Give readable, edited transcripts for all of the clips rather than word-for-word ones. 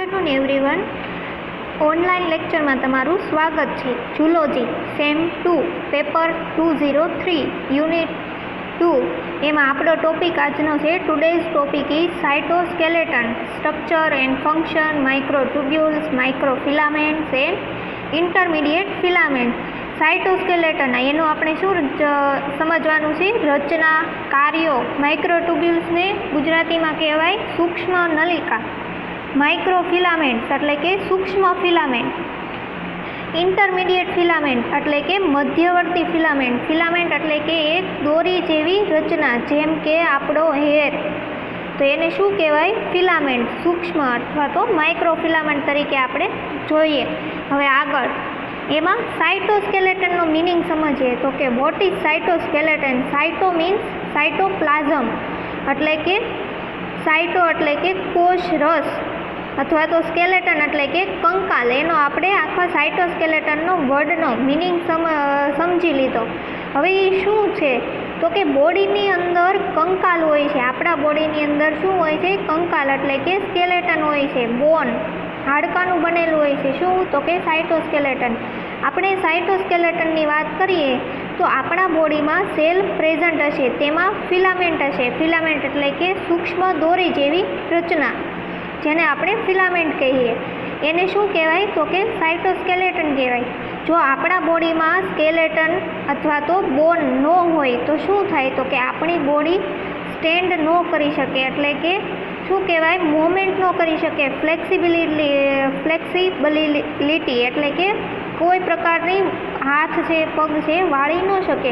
Afternoon everyone. Online લેક્ચરમાં તમારું સ્વાગત છે. ઝૂલોજી સેમ 2 પેપર 203 યુનિટ 2 એમાં આપણો ટોપિક આજનો છે. Today's topic is cytoskeleton, structure and function, microtubules, microfilaments and intermediate filament. Cytoskeleton એનું આપણે શું સમજવાનું છે? રચના, કાર્યો. માઇક્રોટ્યુબ્યુલ્સને ગુજરાતીમાં કહેવાય સૂક્ષ્મ નલિકા. માઇક્રોફિલામેન્ટ્સ એટલે કે સૂક્ષ્મ ફિલામેન્ટ. ઇન્ટરમીડિયેટ ફિલામેન્ટ એટલે કે મધ્યવર્તી ફિલામેન્ટ. ફિલામેન્ટ એટલે કે એક દોરી જેવી રચના, જેમ કે આપણો હેર, તો એને શું કહેવાય? ફિલામેન્ટ. સૂક્ષ્મ અથવા તો માઇક્રોફિલામેન્ટ તરીકે આપણે જોઈએ. હવે આગળ એમાં સાઇટોસ્કેલેટનનો મિનિંગ સમજીએ તો કે what is cytoskeleton? સાઇટો means cytoplasm એટલે કે સાઇટો એટલે કે કોષ રસ અથવા તો સ્કેલેટન એટલે કે કંકાલ. એનો આપણે આખા સાઇટોસ્કેલેટનનો વર્ડનો મિનિંગ સમજી લીધો. હવે એ શું છે તો કે બોડીની અંદર કંકાલ હોય છે. આપણા બોડીની અંદર શું હોય છે? કંકાલ એટલે કે સ્કેલેટન હોય છે. બોન, હાડકાનું બનેલું હોય છે. શું? તો કે સાઇટોસ્કેલેટન. આપણે સાઇટોસ્કેલેટનની વાત કરીએ તો આપણા બોડીમાં સેલ પ્રેઝન્ટ હશે, તેમાં ફિલામેન્ટ હશે. ફિલામેન્ટ એટલે કે સૂક્ષ્મ દોરી જેવી રચના, જેને આપણે ફિલામેન્ટ કહીએ. એને શું કહેવાય? તો કે સાઇટોસ્કેલેટન કહેવાય. જો આપણા બોડીમાં સ્કેલેટન અથવા તો બોન ન હોય તો શું થાય? તો કે આપણી બોડી સ્ટેન્ડ ન કરી શકે, એટલે કે શું કહેવાય? મૂવમેન્ટ ન કરી શકે. ફ્લેક્સિબિલિટી એટલે કે કોઈ પ્રકારની હાથ છે, પગ છે, વાળી ન શકે,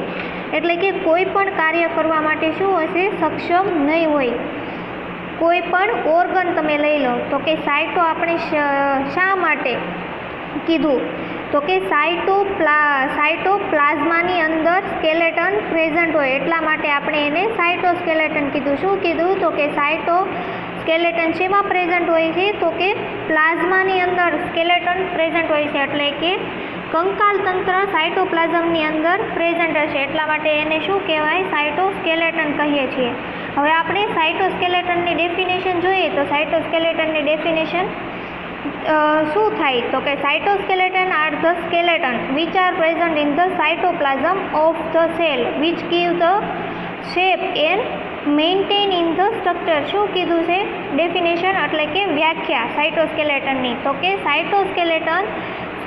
એટલે કે કોઈ પણ કાર્ય કરવા માટે શું હશે? સક્ષમ નહીં હોય. કોઈ પણ ઓર્ગન તમે લઈ લો તો કે સાઇટો આપણે શા માટે કીધું? તો કે સાઇટોપ્લાઝમાની અંદર સ્કેલેટન પ્રેઝન્ટ હોય એટલા માટે આપણે એને સાઇટોસ્કેલેટન કીધું. શું કીધું? તો કે સાઇટોસ્કેલેટન શેમાં પ્રેઝન્ટ હોય છે? તો કે પ્લાઝમાની અંદર સ્કેલેટન પ્રેઝન્ટ હોય છે, એટલે કે કંકાલ તંત્ર સાઇટોપ્લાઝમની અંદર પ્રેઝન્ટ હશે એટલા માટે એને શું કહેવાય? સાઇટોસ્કેલેટન કહીએ છીએ. હવે આપણે સાઇટોસ્કેલેટનની ડેફિનેશન જોઈએ તો સાઇટોસ્કેલેટનની ડેફિનેશન શું થાય? તો કે cytoskeleton are the skeleton which are present in the cytoplasm of the cell which give the shape and maintain in the structure. શું કીધું છે? ડેફિનેશન એટલે કે વ્યાખ્યા સાઇટોસ્કેલેટનની. તો કે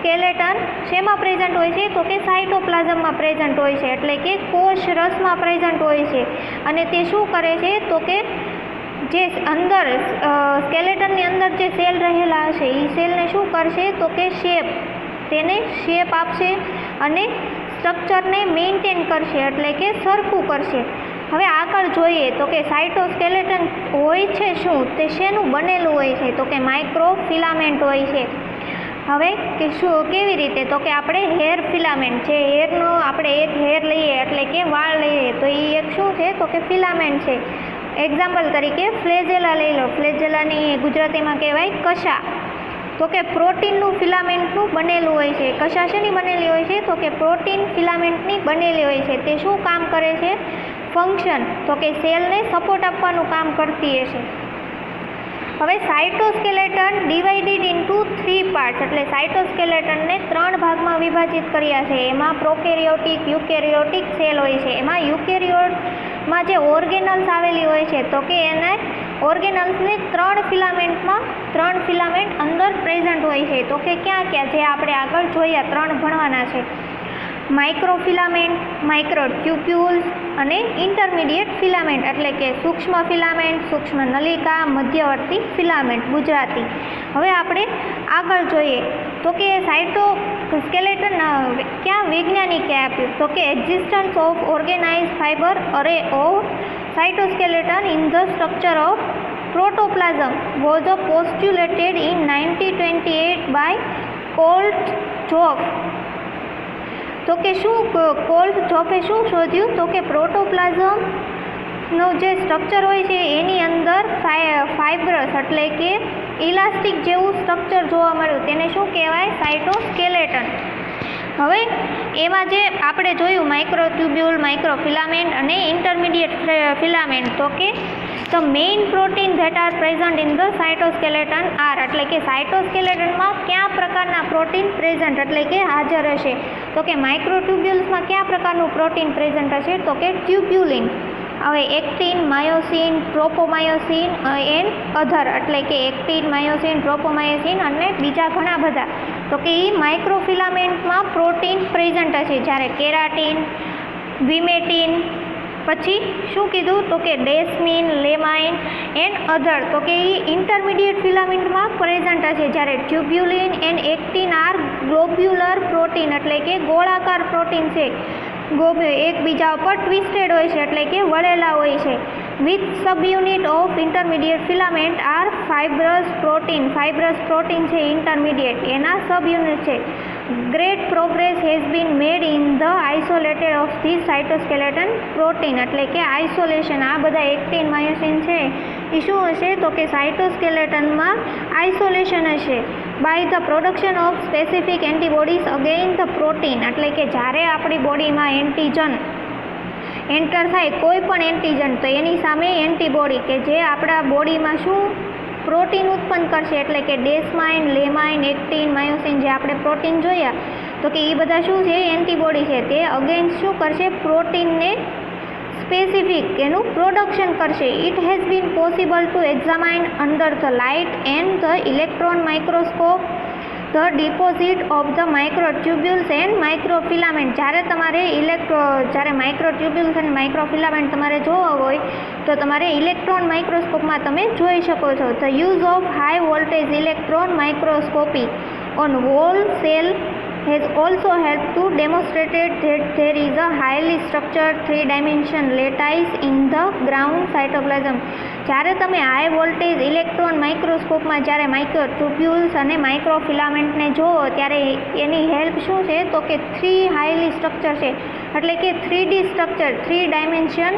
સ્કેલેટન શેમાં પ્રેઝન્ટ હોય છે? તો કે સાઇટોપ્લાઝમમાં પ્રેઝન્ટ હોય છે, એટલે કે કોષ રસમાં પ્રેઝન્ટ હોય છે. અને તે શું કરે છે? તો કે જે અંદર સ્કેલેટનની અંદર જે સેલ રહેલા હશે એ સેલને શું કરશે? તો કે તેને શેપ આપશે અને સ્ટ્રક્ચરને મેન્ટેન કરશે, એટલે કે સરખું કરશે. હવે આગળ જોઈએ તો કે સાઇટોસ્કેલેટન હોય છે શું? તે શેનું બનેલું હોય છે? તો કે માઇક્રોફિલામેન્ટ હોય છે. હવે કે શું, કેવી રીતે? તો કે આપણે હેર ફિલામેન્ટ છે, હેરનો આપણે એક હેર લઈએ એટલે કે વાળ લઈએ તો એ એક શું છે? તો કે ફિલામેન્ટ છે. એક્ઝામ્પલ તરીકે ફ્લેજેલા લઈ લો. ફ્લેજેલાની ગુજરાતીમાં કહેવાય કશા. તો કે પ્રોટીનનું ફિલામેન્ટનું બનેલું હોય છે. કશા શેની બનેલી હોય છે? તો કે પ્રોટીન ફિલામેન્ટની બનેલી હોય છે. તે શું કામ કરે છે? ફંક્શન. તો કે સેલને સપોર્ટ આપવાનું કામ કરતી હશે. હવે સાઇટોસ્કેલેટન ડિવાઇડેડ ઇન્ટુ 3 પાર્ટ્સ, એટલે સાઇટોસ્કેલેટનને 3 ભાગમાં વિભાજિત કર્યા છે. એમાં પ્રોકેરિયોટિક, યુકેરિયોટિક સેલ હોય છે. એમાં યુકેરિયોટમાં જે ઓર્ગેનલ્સ આવેલી હોય છે તો કે એને ઓર્ગેનલ્સને 3 ફિલામેન્ટ અંદર પ્રેઝન્ટ હોય છે. તો કે ક્યાં ક્યાં? જે આપણે આગળ જોયા 3 ભણવાના છે. માઇક્રોફિલામેન્ટ, માઇક્રોટ્યુબ્યુલ્સ અને ઇન્ટરમીડિયેટ ફિલામેન્ટ એટલે કે સૂક્ષ્મ ફિલામેન્ટ, સૂક્ષ્મ નલિકા, મધ્યવર્તી ફિલામેન્ટ ગુજરાતી. હવે આપણે આગળ જોઈએ તો કે સાઇટોસ્કેલેટન ક્યાં વૈજ્ઞાનિકે આપ્યું? તો કે existence of organize fiber array of cytoskeleton in the structure of protoplasm was postulated in 1928 by Koltzoff. તો કે શું કોલ્ટઝોફે શું શોધ્યું? તો કે પ્રોટોપ્લાઝમનું જે સ્ટ્રક્ચર હોય છે એની અંદર ફાઇબ્રસ એટલે કે ઇલાસ્ટિક જેવું સ્ટ્રક્ચર જોવા મળ્યું, તેને શું કહેવાય? સાઇટોસ્કેલેટન. હવે એમાં જે આપણે જોયું માઇક્રોટ્યુબ્યુલ, માઇક્રોફિલામેન્ટ અને ઇન્ટરમીડિયેટ ફિલામેન્ટ, તો કે the main protein that are present in the cytoskeleton are, એટલે કે સાયટોસ્કેલેટનમાં કયા પ્રકારના પ્રોટીન પ્રેઝન્ટ એટલે કે હાજર હશે? તો કે માઇક્રોટ્યુબ્યુલ્સમાં કયા પ્રકારનું પ્રોટીન પ્રેઝન્ટ હશે? તો કે ટ્યુબ્યુલિન. હવે એક્ટિન, માયોસિન, ટ્રોપોમાયોસિન એન્ડ અધર, એટલે કે એક્ટિન, માયોસિન, ટ્રોપોમાયોસિન અને બીજા ઘણા બધા. તો કે એ માઇક્રોફિલામેન્ટમાં પ્રોટીન પ્રેઝન્ટ હશે. જ્યારે કેરાટીન, વિમેટિન, પછી શું કીધું? તો કે ડેસ્મિન, લેમાઇન એન્ડ અધર, તો કે એ ઇન્ટરમીડિયેટ ફિલામેન્ટમાં પ્રેઝન્ટ હશે. જ્યારે tubulin and actin are globular protein, એટલે કે ગોળાકાર પ્રોટીન છે, એકબીજા ઉપર ટ્વિસ્ટેડ હોય છે, એટલે કે વળેલા હોય છે. With subunit of intermediate filament are fibrous protein. Fibrous protein છે ઇન્ટરમીડિયેટ, એના સબયુનિટ છે. Great progress has been made in the isolated of the cytoskeleton protein, એટલે કે આઇસોલેશન. આ બધા એક્ટિન, માયોસિન છે એ શું હશે? તો કે સાયટોસ્કેલેટનમાં આઇસોલેશન હશે. By the production of specific antibodies again the protein, એટલે કે જ્યારે આપણી બોડીમાં એન્ટીજન એન્ટર થાય, કોઈ પણ એન્ટીજન, તો એની સામે એન્ટીબોડી કે જે આપણા બોડીમાં શું પ્રોટીન ઉત્પન્ન કરશે, એટલે કે ડેસ્માઇન, લેમાઇન, એક્ટિન, માયોસિન જે આપણે પ્રોટીન જોયા, તો કે એ બધા શું છે? એન્ટીબોડી છે. તે અગેન્સ્ટ શું કરશે? પ્રોટીનને સ્પેસિફિક એનું પ્રોડક્શન કરશે. It has been possible to examine under the light and the electron microscope the deposit of the microtubules and microfilament. જ્યારે માઇક્રોટ્યુબ્યુલ્સ અને માઇક્રોફિલામેન્ટ તમારે જોવા હોય તો તમારે ઇલેક્ટ્રોન માઇક્રોસ્કોપમાં તમે જોઈ શકો છો. The use of high voltage electron microscopy on wall cell has also helped to demonstrate that there is a highly structured three-dimensional lattice in the ground cytoplasm. જ્યારે તમે હાઈ વોલ્ટેજ ઇલેક્ટ્રોન માઇક્રોસ્કોપમાં જ્યારે microtubules અને માઇક્રોફિલામેન્ટને જુઓ ત્યારે એની help શું છે? તો કે હાઈલી સ્ટ્રક્ચર છે, એટલે કે 3D સ્ટ્રક્ચર, 3 ડાયમેન્શન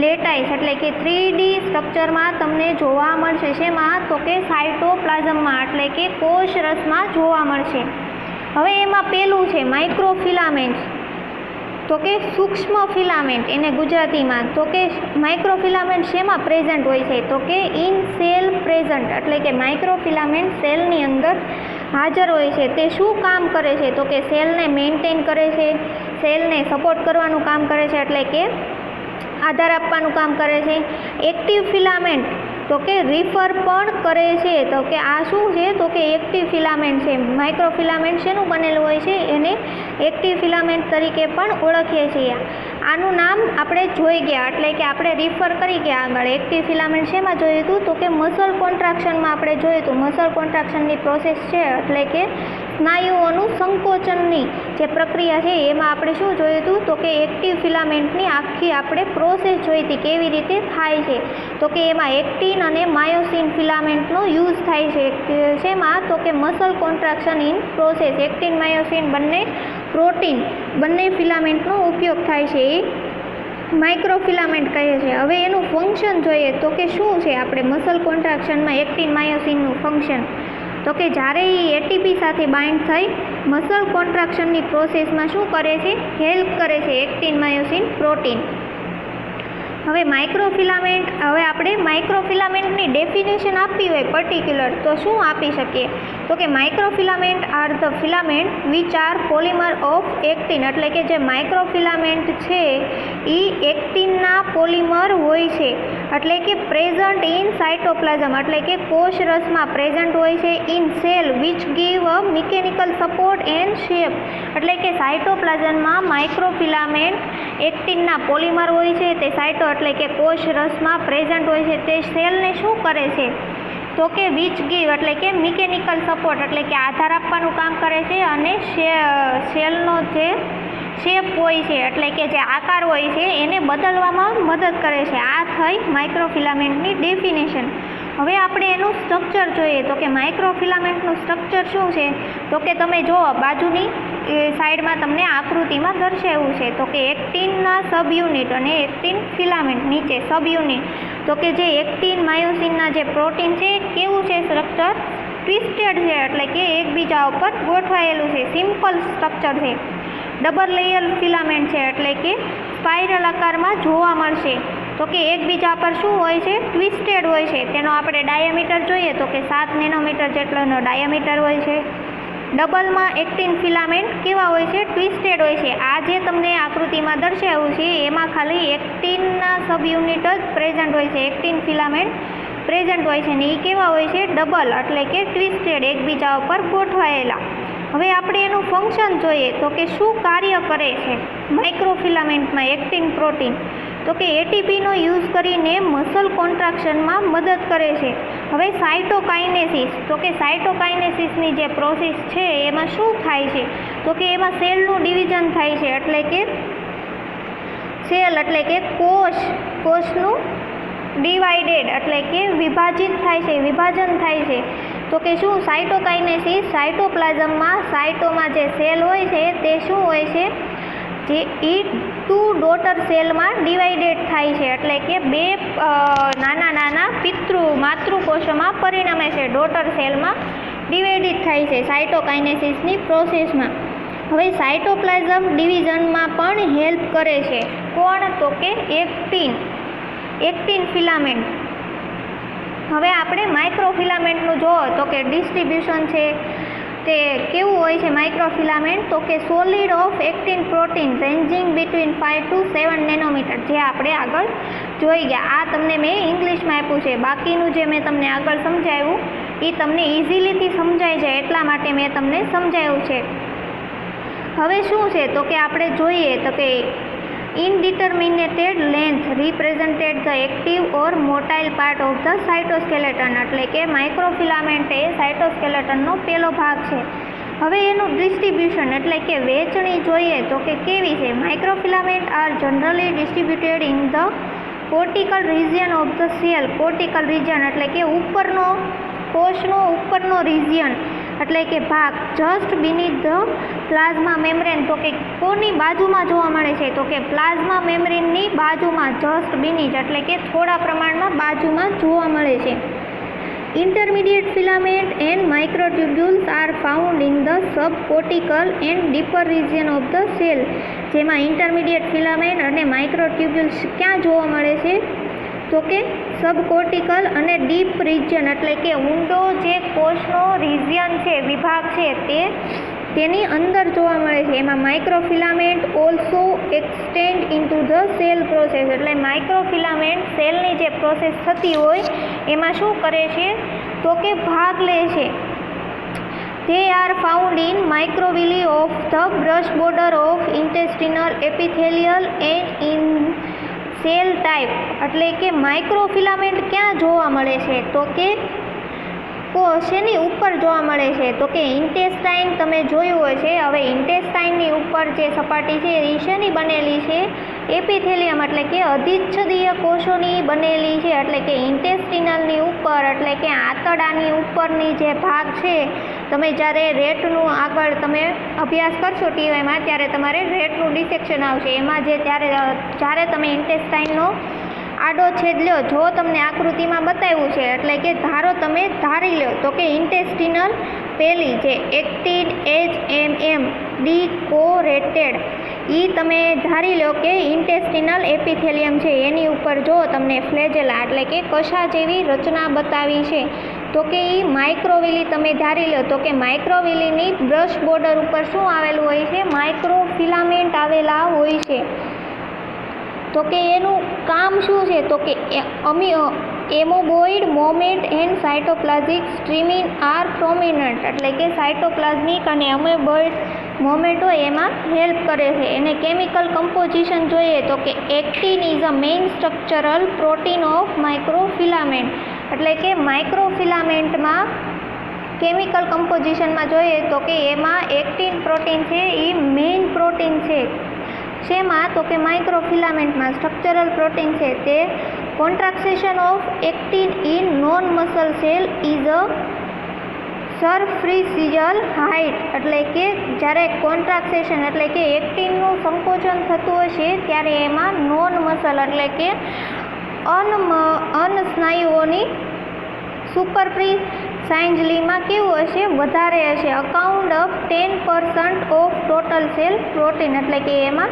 લેટાઇસ, એટલે કે 3D સ્ટ્રક્ચરમાં તમને જોવા મળશે. શેમાં? તો કે સાયટોપ્લાઝમમાં, એટલે કે કોષરસમાં જોવા મળશે. હવે એમાં પેલું છે માઇક્રોફિલામેન્ટ, તો કે સૂક્ષ્મ ફિલામેન્ટ એને ગુજરાતીમાં. તો કે માઇક્રોફિલામેન્ટ શેમાં પ્રેઝન્ટ હોય છે? તો કે ઇન સેલ પ્રેઝન્ટ, એટલે કે માઇક્રોફિલામેન્ટ સેલની અંદર હાજર હોય છે. તે શું કામ કરે છે? તો કે સેલને મેન્ટેન કરે છે, સેલને સપોર્ટ કરવાનું કામ કરે છે, એટલે કે આધાર આપવાનું કામ કરે છે. એક્ટિવ ફિલામેન્ટ તો કે રિફર પણ કરે છે. તો કે આ શું છે? તો કે એક્ટિવ ફિલામેન્ટ છે. માઇક્રોફિલામેન્ટ શેનું બનેલું હોય છે? એને એક્ટિવ ફિલામેન્ટ તરીકે પણ ઓળખીએ છીએ. આનું નામ આપણે જોઈ ગયા, એટલે કે આપણે રિફર કરી ગયા આગળ. એક્ટિવ ફિલામેન્ટ શેમાં જોયું હતું? તો કે મસલ કોન્ટ્રાક્શનમાં આપણે જોયું હતું. મસલ કોન્ટ્રાક્શનની પ્રોસેસ છે, એટલે કે સ્નાયુઓનું સંકોચનની જે પ્રક્રિયા છે એમાં આપણે શું જોયું હતું? તો કે એક્ટિવ ફિલામેન્ટની આખી આપણે પ્રોસેસ જોઈ હતી, કેવી રીતે થાય છે. તો કે એમાં એક્ટિન અને માયોસિન ફિલામેન્ટનો યુઝ થાય છે. શેમાં? તો કે muscle contraction in process. Actin, myosin બંને પ્રોટીન, બંને ફિલામેન્ટનો ઉપયોગ થાય છે, એ માઇક્રોફિલામેન્ટ કહે છે. હવે એનું ફંક્શન જોઈએ તો કે શું છે આપણે મસલ કોન્ટ્રાક્શનમાં એક્ટિન, માયોસિનનું ફંક્શન? તો કે જ્યારે એ એટીપી સાથે બાઇન્ડ થઈ મસલ કોન્ટ્રાક્શનની પ્રોસેસમાં શું કરે છે? હેલ્પ કરે છે એક્ટિન, માયોસિન પ્રોટીન. હવે માઇક્રોફિલામેન્ટ, હવે આપણે માઇક્રોફિલામેન્ટની ડેફિનેશન આપવી હોય પર્ટિક્યુલર તો શું આપી શકીએ? તો કે microfilament are the filament which are polymer of actin, એટલે કે જે માઇક્રોફિલામેન્ટ છે એ એક્ટિનના પોલિમર હોય છે, એટલે કે પ્રેઝન્ટ ઇન સાયટોપ્લાઝમ, એટલે કે કોષરસમાં પ્રેઝન્ટ હોય છે. In cell which give a mechanical support and shape, એટલે કે સાયટોપ્લાઝમમાં માઇક્રોફિલામેન્ટ એક્ટિનના પોલિમર હોય છે, તે સાયટો એટલે કે કોષરસમાં પ્રેઝન્ટ હોય છે. તે સેલને શું કરે છે? તો કે વિચ ગીવ, એટલે કે મિકેનિકલ સપોર્ટ, એટલે કે આધાર આપવાનું કામ કરે છે, અને સેલનો જે શેપ હોય છે, એટલે કે જે આકાર હોય છે એને બદલવામાં મદદ કરે છે. આ થઈ માઇક્રોફિલામેન્ટની ડેફિનેશન. હવે આપણે એનું સ્ટ્રક્ચર જોઈએ તો કે માઇક્રોફિલામેન્ટનું સ્ટ્રક્ચર શું છે? તો કે તમે જુઓ બાજુની સાઈડમાં તમને આકૃતિમાં દર્શાવ્યું છે. તો કે એક્ટિનના સબયુનિટ અને એક્ટિન ફિલામેન્ટ નીચે સબયુનિટ. તો કે જે એક્ટિન, માયોસિનના જે પ્રોટીન છે કેવું છે સ્ટ્રક્ચર? ટ્વિસ્ટેડ છે, એટલે કે એકબીજા ઉપર ગોઠવાયેલું છે. સિમ્પલ સ્ટ્રક્ચર છે. ડબલ લેયર ફિલામેન્ટ છે, એટલે કે સ્પાઇરલ આકારમાં જોવા મળશે. તો કે એકબીજા પર શું હોય છે, ટ્વિસ્ટેડ હોય છે. તેનો આપણે ડાયામીટર જોઈએ તો કે 7 નેનોમીટર જેટલોનો ડાયામીટર હોય છે. ડબલમાં એક્ટિન ફિલામેન્ટ કેવા હોય છે, ટ્વિસ્ટેડ હોય છે. આ જે તમને આકૃતિમાં દર્શાવ્યું છે એમાં ખાલી એક્ટિનના સબયુનિટ જ પ્રેઝન્ટ હોય છે, એક્ટિન ફિલામેન્ટ પ્રેઝન્ટ હોય છે ને એ કેવા હોય છે, ડબલ એટલે કે ટ્વિસ્ટેડ, એકબીજા ઉપર ગોઠવાયેલા. હવે આપણે એનું ફંક્શન જોઈએ તો કે શું કાર્ય કરે છે માઇક્રોફિલામેન્ટમાં એક્ટિન પ્રોટીન, તો કે એટીપીનો યુઝ કરીને મસલ કોન્ટ્રાક્શનમાં મદદ કરે છે. હવે સાયટોકાઇનેસિસ, તો કે સાયટોકાઇનેસિસની જે પ્રોસેસ છે એમાં શું થાય છે, તો કે એમાં સેલનું ડિવિઝન થાય છે, એટલે કે સેલ એટલે કે કોષનું ડિવાઇડેડ એટલે કે વિભાજિત થાય છે, વિભાજન થાય છે. તો કે શું સાયટોકાઇનેસિસ, સાયટોપ્લાઝમમાં સાયટોમાં જે સેલ હોય છે તે શું હોય છે, જે એ 2 ડોટર સેલમાં ડિવાઇડેડ થાય છે, એટલે કે 2 નાના માતૃકોષોમાં પરિણમે છે, ડોટર સેલમાં ડિવાઇડેડ થાય છે સાયટોકાઇનેસિસની પ્રોસેસમાં. હવે સાયટોપ્લાઝમ ડિવિઝનમાં પણ હેલ્પ કરે છે કોણ, તો કે એક્ટિન ફિલામેન્ટ. હવે આપણે માઇક્રોફિલામેન્ટનું જોવો તો કે ડિસ્ટ્રીબ્યુશન છે તે કેવું હોય છે માઇક્રોફિલામેન્ટ, તો કે solid of actin protein ranging between 5 to 7 nanometre, જે આપણે આગળ જોઈ ગયા. આ તમને મેં ઇંગ્લિશમાં આપ્યું છે, બાકીનું જે મેં તમને આગળ સમજાવ્યું એ તમને ઇઝીલીથી સમજાય જાય એટલા માટે મેં તમને સમજાવ્યું છે. હવે શું છે તો કે આપણે જોઈએ તો કે indeterminated length represented the active or motile part of the cytoskeleton, એટલે કે માઇક્રોફિલામેન્ટ એ સાયટોસ્કેલેટનનો પહેલો ભાગ છે. હવે એનું ડિસ્ટ્રીબ્યુશન એટલે કે વહેંચણી જોઈએ તો કે કેવી છે. Microfilament are generally distributed in the cortical region of the cell. Cortical region એટલે કે ઉપરનો કોષનો ઉપરનો રિજિયન એટલે કે ભાગ, just beneath the plasma membrane, તો કે કોની બાજુમાં જોવા મળે છે, તો કે પ્લાઝ્મા મેમ્બ્રેનની બાજુમાં, જસ્ટ બીનીથ એટલે કે થોડા પ્રમાણમાં બાજુમાં જોવા મળે છે. Intermediate filament and microtubules are found in the subcortical and deeper region of the cell. જેમાં ઇન્ટરમીડિયેટ ફિલામેન્ટ અને માઇક્રોટ્યુબ્યુલ્સ ક્યાં જોવા મળે છે, તો કે સબકોર્ટિકલ અને ડીપ રિજિયન એટલે કે ઊંડો જે કોષનો રિજિયન છે, વિભાગ છે તેની અંદર જોવા મળે છે. એમાં microfilament also extend into the cell process, એટલે માઇક્રોફિલામેન્ટ સેલની જે પ્રોસેસ થતી હોય એમાં શું કરે છે તો કે ભાગ લે છે. They are found in microvilli of the brush border of intestinal epithelial and in cell type, એટલે કે માઇક્રોફિલામેન્ટ ક્યાં જોવા મળે છે તો કે શેની ઉપર જોવા મળે છે, તો કે ઇન્ટેસ્ટાઇન તમે જોયું હોય છે. હવે ઇન્ટેસ્ટાઇનની ઉપર જે સપાટી છે એ શેની બનેલી છે, એપિથેલિયમ એટલે કે અધિચ્છદીય કોષોની બનેલી છે. એટલે કે ઇન્ટેસ્ટિનલની ઉપર એટલે કે આંતરડાની ઉપરની જે ભાગ છે, તમે જ્યારે રેટનું આગળ તમે અભ્યાસ કરશો ટીવાયમાં ત્યારે તમારે રેટનું ડિસેક્શન આવશે. એમાં જ્યારે તમે ઇન્ટેસ્ટાઇનનો આડો છેદ લ્યો, જો તમને આકૃતિમાં બતાવ્યું છે એટલે કે તમે ધારી લો તો કે ઇન્ટેસ્ટિનલ પેલી જે એક્ટિન HMM ડીકોરેટેડ એ તમે ધારી લો કે ઇન્ટેસ્ટિનલ એપિથેલિયમ છે એની ઉપર જો તમને ફ્લેજેલા એટલે કે કશા જેવી રચના બતાવી છે તો કે એ માઇક્રોવિલી તમે ધારી લો તો કે માઇક્રોવિલીની બ્રશ બોર્ડર ઉપર શું આવેલું હોય છે, માઇક્રોફિલામેન્ટ આવેલા હોય છે. તો કે એનું કામ શું છે તો કે એમોબોઇડ moment and cytoplasmic સ્ટ્રીમિન R prominent એટલે કે સાયટોપ્લાઝમિક અને એમોબોઇડ મોમેન્ટ હોય એમાં હેલ્પ કરે છે. એને કેમિકલ કમ્પોઝિશન જોઈએ તો કે actin is a main structural protein of microfilament એટલે કે માઇક્રોફિલામેન્ટમાં કેમિકલ કમ્પોઝિશનમાં જોઈએ તો કે એમાં એક્ટિન પ્રોટીન છે એ મેઇન પ્રોટીન છે. શેમાં તો કે માઇક્રોફિલામેન્ટમાં સ્ટ્રક્ચરલ પ્રોટીન છે તે contraction of actin in non muscle cell is a superficial height એટલે કે જ્યારે કોન્ટ્રાક્શન એટલે કે એક્ટિનનું સંકોચન થતું હશે ત્યારે એમાં નોન મસલ એટલે કે અનસ્નાયુઓની સાયન્સલીમાં કેવું હશે, વધારે હશે. Account of 10% of total cell protein, એટલે કે એમાં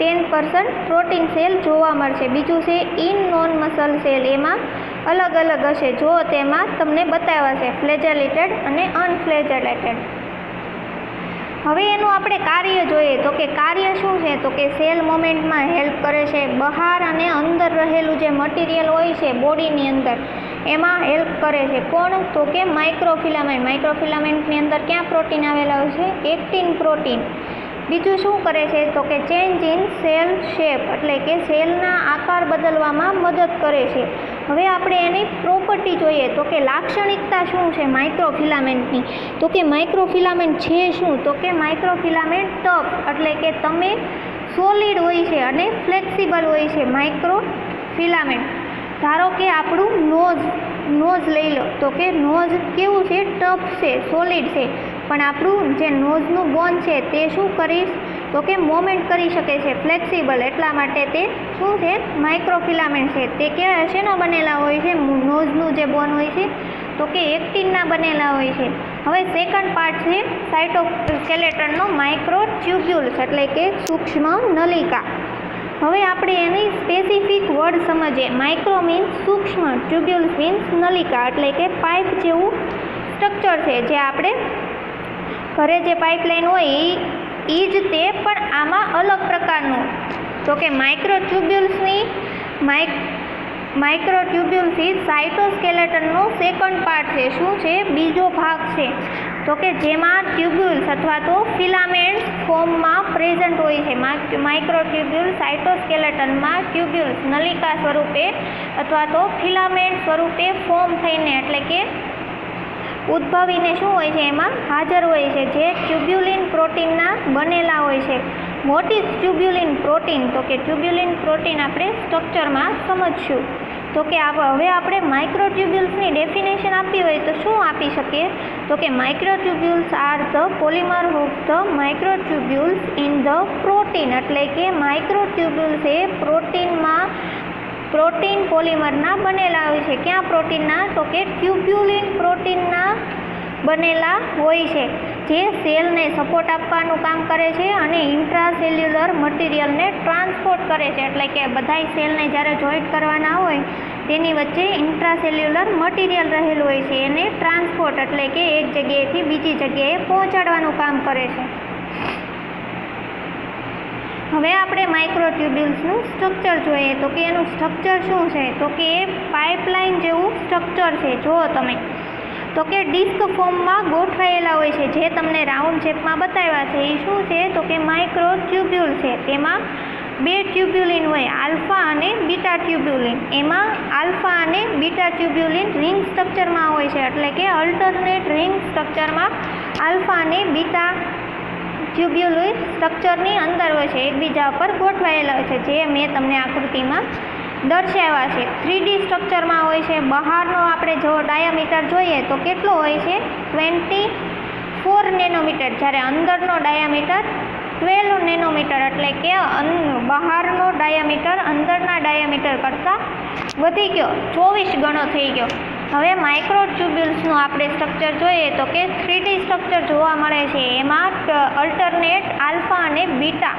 10% પ્રોટીન સેલ જોવા મળશે. બીજું છે ઇન નોન મસલ સેલ, એમાં અલગ અલગ હશે. જો તેમાં તમને બતાવ્યા છે ફ્લેજેલેટેડ અને અનફ્લેજેલેટેડ. હવે એનું આપણે કાર્ય જોઈએ તો કે કાર્ય શું છે, તો કે સેલ મોમેન્ટમાં હેલ્પ કરે છે. બહાર અને અંદર રહેલું જે મટીરિયલ હોય છે બોડીની અંદર એમાં હેલ્પ કરે છે. કોણ, તો કે માઇક્રોફિલામેન્ટ. માઇક્રોફિલામેન્ટની અંદર ક્યાં પ્રોટીન આવેલા હોય છે, એક્ટિન પ્રોટીન. બીજું શું કરે છે, તો કે ચેન્જ ઇન સેલ શેપ, એટલે કે સેલના આકાર બદલવામાં મદદ કરે છે. હવે આપણે એની પ્રોપર્ટી જોઈએ તો કે લાક્ષણિકતા શું છે માઇક્રોફિલામેન્ટની, તો કે માઇક્રોફિલામેન્ટ છે શું, તો કે માઇક્રોફિલામેન્ટ ટફ, એટલે કે તમે સોલિડ હોય છે અને ફ્લેક્સિબલ હોય છે માઇક્રોફિલામેન્ટ. ધારો કે આપણું નોઝ લઈ લો તો કે નોઝ કેવું છે, ટફ છે, સોલિડ છે, પણ આપણું જે નોઝનું બોન છે તે શું કરીશ, તો કે મોમેન્ટ કરી શકે છે, ફ્લેક્સિબલ. એટલા માટે તે શું છે, માઇક્રોફિલામેન્ટ છે. તે કેવા શેના બનેલા હોય છે, નોઝનું જે બોન હોય છે તો કે એક્ટિનના બનેલા હોય છે. હવે સેકન્ડ પાર્ટ છે સાયટોસ્કેલેટનનો માઇક્રોટ્યુબ્યુલ્સ, એટલે કે સૂક્ષ્મ નલિકા. હવે આપણે એની સ્પેસિફિક વર્ડ સમજીએ. માઇક્રો મીન્સ સૂક્ષ્મ, ટ્યુબ્યુલ્સ મીન્સ નલિકા, એટલે કે પાઇપ જેવું સ્ટ્રક્ચર છે. જે આપણે ઘરે જે પાઇપલાઇન હોય એ જ તે, પણ આમાં અલગ પ્રકારનું. તો કે માઇક્રોટ્યુબ્યુલ્સ એ સાયટોસ્કેલેટનનો સેકન્ડ પાર્ટ છે. શું છે, બીજો ભાગ છે. તો કે જેમાં ટ્યુબ્યુલ્સ અથવા તો ફિલામેન્ટ્સ ફોર્મમાં પ્રેઝન્ટ હોય છે. માઇક્રોટ્યુબ્યુલ સાયટોસ્કેલેટનમાં ટ્યુબ્યુલ્સ નલિકા સ્વરૂપે અથવા તો ફિલામેન્ટ સ્વરૂપે ફોર્મ થઈને, એટલે કે ઉદ્ભવીને શું હોય છે, એમાં હાજર હોય છે, જે ટ્યુબ્યુલિન પ્રોટીનના બનેલા હોય છે. વોટ ઇઝ ટ્યુબ્યુલિન પ્રોટીન, તો કે ટ્યુબ્યુલિન પ્રોટીન આપણે સ્ટ્રક્ચરમાં સમજશું. તો કે હવે આપણે માઇક્રોટ્યુબ્યુલ્સની ડેફિનેશન આપી હોય તો શું આપી શકીએ, તો કે microtubules are the polymer of the microtubules in the protein, એટલે કે માઇક્રોટ્યુબ્યુલ્સ એ પ્રોટીન પોલિમરના બનેલા હોય છે. ક્યાં પ્રોટીનના, તો કે ટ્યુબ્યુલિન પ્રોટીનના બનેલા હોય છે, જે સેલને સપોર્ટ આપવાનું કામ કરે છે અને ઇન્ટ્રાસેલ્યુલર મટીરિયલને ટ્રાન્સપોર્ટ કરે છે. એટલે કે બધાય સેલને જ્યારે જોઈન્ટ કરવાના હોય તેની વચ્ચે ઇન્ટ્રાસેલ્યુલર મટીરિયલ રહેલું હોય છે, એને ટ્રાન્સપોર્ટ, એટલે કે એક જગ્યાએથી બીજી જગ્યાએ પહોંચાડવાનું કામ કરે છે. હવે આપણે માઇક્રોટ્યુબ્યુલ્સનું સ્ટ્રક્ચર જોઈએ તો કે એનું સ્ટ્રક્ચર શું છે, તો કે એ પાઇપલાઇન જેવું સ્ટ્રક્ચર છે. જુઓ તમે, તો કે ડિસ્ક ફોર્મમાં ગોઠવાયેલા હોય છે. જે તમને રાઉન્ડ શેપમાં બતાવ્યા છે એ શું છે, તો કે માઇક્રોટ્યુબ્યુલ છે. તેમાં બે ટ્યુબ્યુલિન હોય, આલ્ફા અને બીટા ટ્યુબ્યુલિન. એમાં આલ્ફા અને બીટા ટ્યુબ્યુલિન રિંગ સ્ટ્રક્ચરમાં હોય છે, એટલે કે અલ્ટરનેટ રિંગ સ્ટ્રક્ચરમાં આલ્ફા અને બીટા ટ્યુબ્યુલિન સ્ટ્રક્ચરની અંદર હોય છે, એકબીજા પર ગોઠવાયેલા હોય છે, જે મેં તમને આકૃતિમાં દર્શાવ્યા છે. 3D સ્ટ્રક્ચરમાં હોય છે. બહારનો આપણે જો ડાયામીટર જોઈએ તો કેટલો હોય છે, 24 નેનોમીટર, જ્યારે અંદરનો ડાયામીટર 12 નેનોમીટર, એટલે કે બહારનો ડાયામીટર અંદરના ડાયામીટર કરતાં વધી ગયો, 24 ગણો થઈ ગયો. હવે માઇક્રોટ્યુબ્યુલ્સનું આપણે સ્ટ્રક્ચર જોઈએ તો કે 3D સ્ટ્રક્ચર જોવા મળે છે. એમાં અલ્ટરનેટ આલ્ફા અને બીટા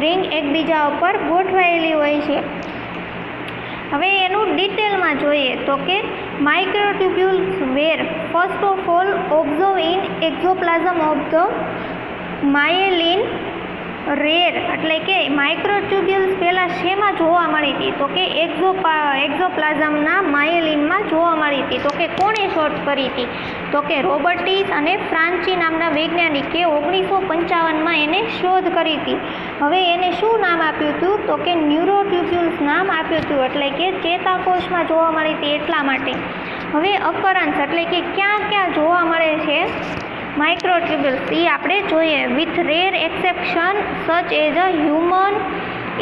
રિંગ એકબીજા ઉપર ગોઠવાયેલી હોય છે. હવે એનું ડિટેલમાં જોઈએ તો કે microtubules were first of all observe in axoplasm of the myelin rare, એટલે કે માઇક્રોટ્યુબ્યુલ્સ પહેલાં શેમાં જોવા મળી હતી, તો કે એક્ઝોપ્લાઝમના માયેલિનમાં જોવા મળી હતી. તો કે કોણે શોધ કરી હતી, તો કે રોબર્ટિસ અને ફ્રાન્ચી નામના વૈજ્ઞાનિકે 1955માં એને શોધ કરી હતી. હવે એને શું નામ આપ્યું હતું, તો કે ન્યુરોટ્યુબ્યુલ્સ નામ આપ્યું હતું, એટલે કે ચેતાકોષમાં જોવા મળી હતી એટલા માટે. હવે અકરન્સ, એટલે કે ક્યાં ક્યાં જોવા મળે છે માઇક્રોટ્યુબ્યુલ્સ, એ આપણે જોઈએ. With rare exception such as a human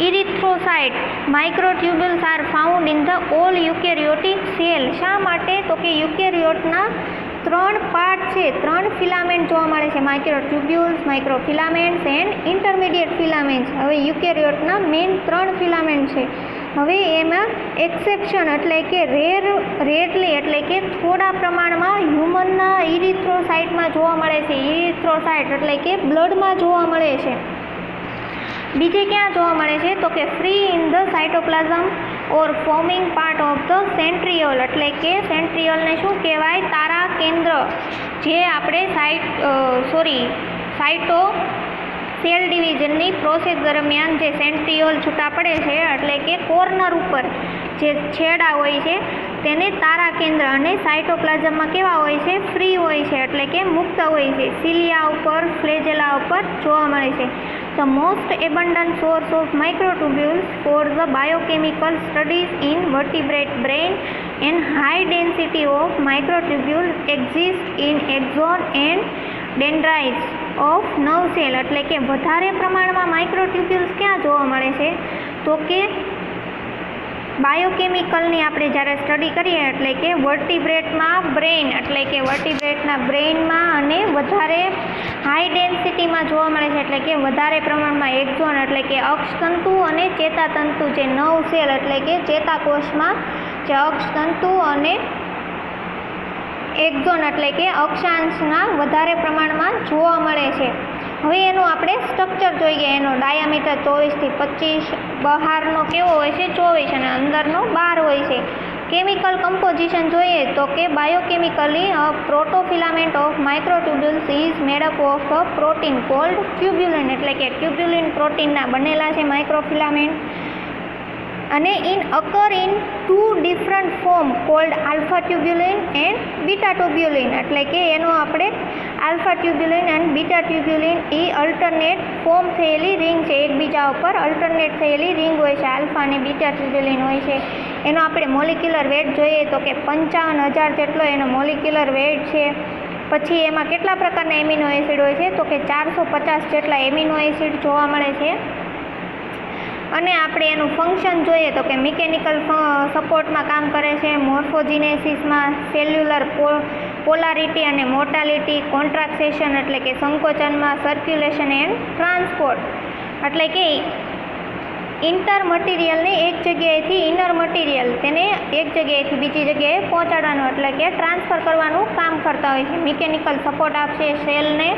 erythrocyte, microtubules are found in the all eukaryotic cell. શા માટે, તો કે યુકેરિયોટના 3 પાર્ટ છે, 3 ફિલામેન્ટ જોવા મળે છે, microtubules, microfilaments and intermediate filaments. હવે યુકેરિયોટના મેઇન 3 ફિલામેન્ટ છે, હવે એમાં એક્સેપ્શન એટલે કે રેરલી એટલે કે થોડા પ્રમાણમાં હ્યુમનના ઇરિથ્રોસાઇટમાં જોવા મળે છે. ઇરિથ્રોસાઇટ એટલે કે બ્લડમાં જોવા મળે છે. બીજે ક્યાં જોવા મળે છે તો કે free in the cytoplasm or forming part of the centriole એટલે કે સેન્ટ્રિયોલને શું કહેવાય? તારા કેન્દ્ર. જે આપણે સાઇટો સેલ ડિવિઝનની પ્રોસેસ દરમિયાન જે સેન્ટ્રિયોલ છૂટા પડે છે એટલે કે કોર્નર ઉપર જે છેડા હોય છે તેને તારા કેન્દ્ર, અને સાઇટોપ્લાઝમમાં કેવા હોય છે? ફ્રી હોય છે એટલે કે મુક્ત હોય છે. સિલિયા ઉપર, ફ્લેજેલા ઉપર જોવા મળે છે. The most abundant source of microtubules for the biochemical studies in vertebrate brain and high density of microtubules exist in axon and dendrites of nerve cell એટલે કે વધારે પ્રમાણમાં માઇક્રોટ્યુબ્યુલ્સ ક્યાં જોવા મળે છે તો કે બાયોકેમિકલની આપણે જ્યારે સ્ટડી કરીએ એટલે કે વર્ટિબ્રેટમાં બ્રેઇન એટલે કે વર્ટિબ્રેટના બ્રેઇનમાં અને વધારે હાઈ ડેન્સિટીમાં જોવા મળે છે એટલે કે વધારે પ્રમાણમાં એક્ઝોન એટલે કે અક્ષતંતુ અને ચેતાતંતુ જે નર્વ સેલ એટલે કે ચેતાકોષમાં જે અક્ષતંતુ અને એક્ઝોન એટલે કે અક્ષાંશના વધારે પ્રમાણમાં જોવા મળે છે. હવે એનું આપણે સ્ટ્રક્ચર જોઈએ. એનો ડાયામીટર 24 થી 25, બહારનો કેવો હોય છે? 24 અને અંદરનો 12 હોય છે. કેમિકલ કમ્પોઝિશન જોઈએ તો કે biochemically protofilament of microtubules is made up of a protein called tubulin એટલે કે ટ્યુબ્યુલિન પ્રોટીનના બનેલા છે માઇક્રોફિલામેન્ટ. અને occur in two different form called alpha tubulin and beta tubulin એટલે કે એનો આપણે alpha tubulin and beta tubulin A alternate form થયેલી રિંગ છે. એકબીજા ઉપર અલ્ટરનેટ થયેલી રિંગ હોય છે. આલ્ફા અને બીટા ટ્યુબ્યુલિન હોય છે. એનો આપણે મોલિક્યુલર વેટ જોઈએ તો કે 55,000 જેટલો એનો મોલિક્યુલર વેટ છે. પછી એમાં કેટલા પ્રકારના એમિનો એસિડ હોય છે તો કે 450 જેટલા એમિનો એસિડ જોવા મળે છે. અને આપણે એનું ફંક્શન જોઈએ તો કે મિકેનિકલ સપોર્ટમાં કામ કરે છે, મોર્ફોજીનેસિસમાં, સેલ્યુલર પોલારિટી અને મોર્ટાલિટી, કોન્ટ્રાક્સેશન એટલે કે સંકોચનમાં, સર્ક્યુલેશન એન્ડ ટ્રાન્સપોર્ટ એટલે કે ઇન્ટર મટીરિયલને એક જગ્યાએથી ઇનર મટીરિયલ તેને એક જગ્યાએથી બીજી જગ્યાએ પહોંચાડવાનું એટલે કે ટ્રાન્સફર કરવાનું કામ કરતા હોય છે. મિકેનિકલ સપોર્ટ આપશે, સેલને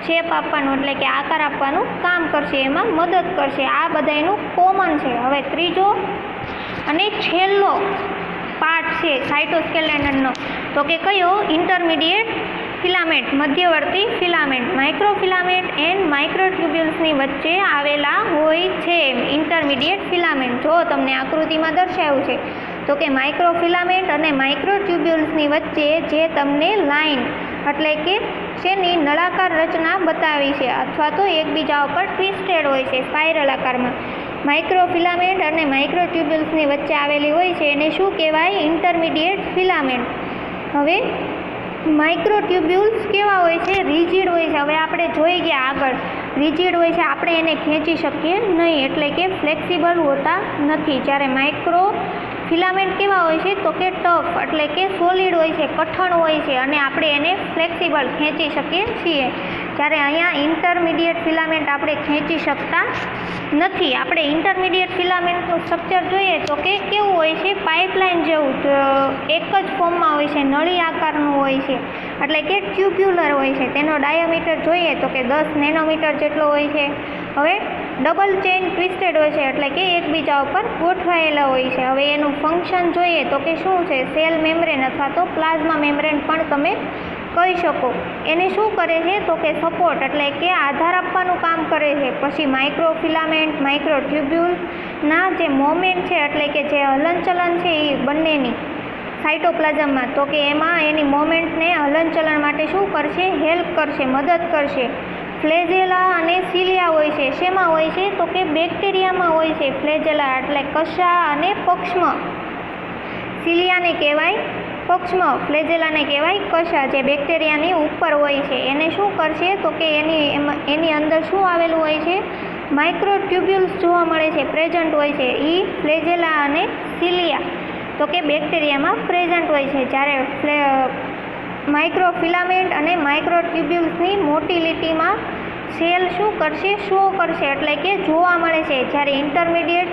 શેપ આપવાનું એટલે કે આકાર આપવાનું કામ કરશે, એમાં મદદ કરશે. આ બધાનું કોમન છે. હવે ત્રીજો અને છેલ્લો પાર્ટ છે સાઇટોસ્કેલેટનનો તો કે કયો? ઇન્ટરમીડિયેટ ફિલામેન્ટ, મધ્યવર્તી ફિલામેન્ટ. માઇક્રોફિલામેન્ટ એન્ડ માઇક્રોટ્યુબ્યુલ્સની વચ્ચે આવેલા હોય છે ઇન્ટરમીડિયેટ ફિલામેન્ટ. જો તમને આકૃતિમાં દર્શાવ્યું છે તો કે માઇક્રોફિલામેન્ટ અને માઇક્રોટ્યુબ્યુલ્સની વચ્ચે જે તમને લાઇન એટલે કે શેની નળાકાર રચના બતાવી છે અથવા તો એકબીજા ઉપર ટ્વિસ્ટેડ હોય છે સ્પાઇરલ આકારમાં. માઇક્રોફિલામેન્ટ અને માઇક્રોટ્યુબ્યુલ્સની વચ્ચે આવેલી હોય છે એને શું કહેવાય? Intermediate filament. હવે માઇક્રોટ્યુબ્યુલ્સ કેવા હોય છે? રિજિડ હોય છે. હવે આપણે જોઈ ગયા આગળ રિજિડ હોય છે, આપણે એને ખેંચી શકીએ નહીં એટલે કે ફ્લેક્સિબલ હોતા નથી. જ્યારે માઇક્રો ફિલામેન્ટ કેવા હોય છે તો કે ટફ એટલે કે સોલિડ હોય છે, કઠણ હોય છે અને આપણે એને ફ્લેક્સિબલ ખેંચી શકીએ છીએ. જ્યારે અહીંયા ઇન્ટરમીડિયેટ ફિલામેન્ટ આપણે ખેંચી શકતા નથી. આપણે ઇન્ટરમીડિયેટ ફિલામેન્ટનું સ્ટ્રક્ચર જોઈએ તો કે કેવું હોય છે? પાઇપલાઇન જેવું એક જ ફોર્મમાં હોય છે, નળી આકારનું હોય છે એટલે કે ટ્યુબ્યુલર હોય છે. તેનો ડાયામીટર જોઈએ તો કે 10 નેનોમીટર જેટલો હોય છે. હવે ડબલ ચેઇન ટ્વિસ્ટેડ હોય છે એટલે કે એકબીજા ઉપર ગોઠવાયેલા હોય છે. હવે એનું ફંક્શન જોઈએ તો કે શું છે? સેલ મેમ્બ્રેન અથવા તો પ્લાઝ્મા મેમ્બ્રેન પણ તમે કહી શકો. એને શું કરે છે તો કે સપોર્ટ એટલે કે આધાર આપવાનું કામ કરે છે. પછી માઇક્રોફિલામેન્ટ, માઇક્રોટ્યુબ્યુલના જે મોમેન્ટ છે એટલે કે જે હલનચલન છે એ બંનેની સાઇટોપ્લાઝમમાં તો કે એમાં એની મોમેન્ટને હલનચલન માટે શું કરશે? હેલ્પ કરશે, મદદ કરશે. ફ્લેજેલા અને સિલિયા હોય છે. શેમાં હોય છે તો કે બેક્ટેરિયામાં હોય છે. ફ્લેજેલા એટલે કશા અને પક્ષમ. સિલિયાને કહેવાય પક્ષમ, ફ્લેજેલાને કહેવાય કશા, જે બેક્ટેરિયાની ઉપર હોય છે. એને શું કરશે તો કે એની અંદર શું આવેલું હોય છે? માઇક્રોટ્યુબ્યુલ્સ જોવા મળે છે, પ્રેઝન્ટ હોય છે. એ ફ્લેજેલા અને સિલિયા તો કે બેક્ટેરિયામાં પ્રેઝન્ટ હોય છે. જ્યારે માઇક્રોફિલામેન્ટ અને માઇક્રોટ્યુબ્યુલ્સની મોટિલિટીમાં સેલ શું કરશે? શો કરશે એટલે કે જોવા મળે છે. જ્યારે ઇન્ટરમીડિયેટ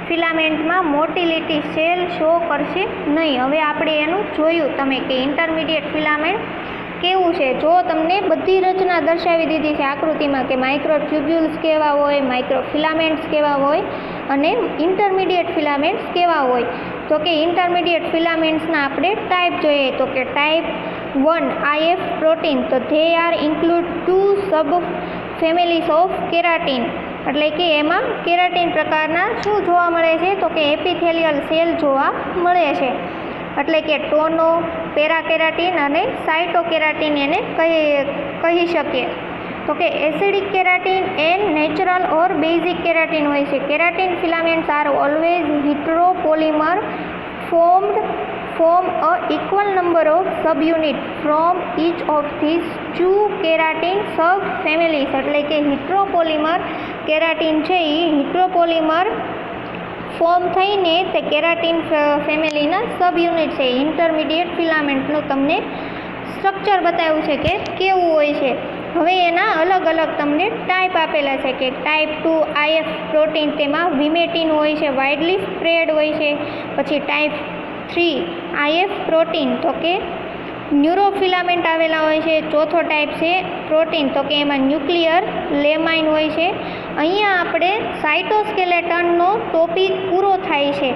ફિલામેન્ટમાં મોટિલિટી સેલ શો કરશે નહીં. હવે આપણે એનું જોયું તમે કે ઇન્ટરમીડિયેટ ફિલામેન્ટ કેવું છે. જો તમને બધી રચના દર્શાવી દીધી છે આકૃતિમાં કે માઇક્રોટ્યુબ્યુલ્સ કેવા હોય, માઇક્રોફિલામેન્ટ્સ કેવા હોય અને ઇન્ટરમીડિયેટ ફિલામેન્ટ્સ કેવા હોય. તો કે ઇન્ટરમીડિયેટ ફિલામેન્ટ્સના આપણે ટાઈપ જોઈએ. તો કે ટાઈપ 1 IF પ્રોટીન, તો they are include 2 sub families of keratin. એટલે કે એમાં કેરાટીન પ્રકારના શું જોવા મળે છે? તો કે એપિથેલિયલ સેલ જોવા મળે છે. એટલે કે ટોનો, પેરાકેરાટીન અને સાઇટોકેરાટીન એને કહી શકીએ. તો કે acidic keratin and natural or basic keratin હોય છે. Keratin filaments are always heteropolymer form a equal number of subunit from each of these two keratin subfamilies. એટલે કે હિટ્રોપોલિમર કેરાટીન છે એ હિટ્રોપોલિમર ફોર્મ થઈને તે કેરાટીન ફેમિલીના સબ યુનિટ છે. ઇન્ટરમીડિયેટ ફિલામેન્ટનું તમને સ્ટ્રક્ચર બતાવ્યું છે કે કેવું હોય છે. હવે એના અલગ અલગ તમને ટાઈપ આપેલા છે કે ટાઈપ 2 IF પ્રોટીન, તેમાં વિમેટિન હોય છે, વાઇડલી સ્પ્રેડ હોય છે. પછી ટાઈપ 3 IF પ્રોટીન, તો કે ન્યુરોફિલામેન્ટ આવેલા હોય છે. ચોથો ટાઈપ છે પ્રોટીન, તો કે એમાં ન્યુક્લિયર લેમાઇન હોય છે. અહીંયા આપણે સાઇટોસ્કેલેટનનો ટોપિક પૂરો થાય છે.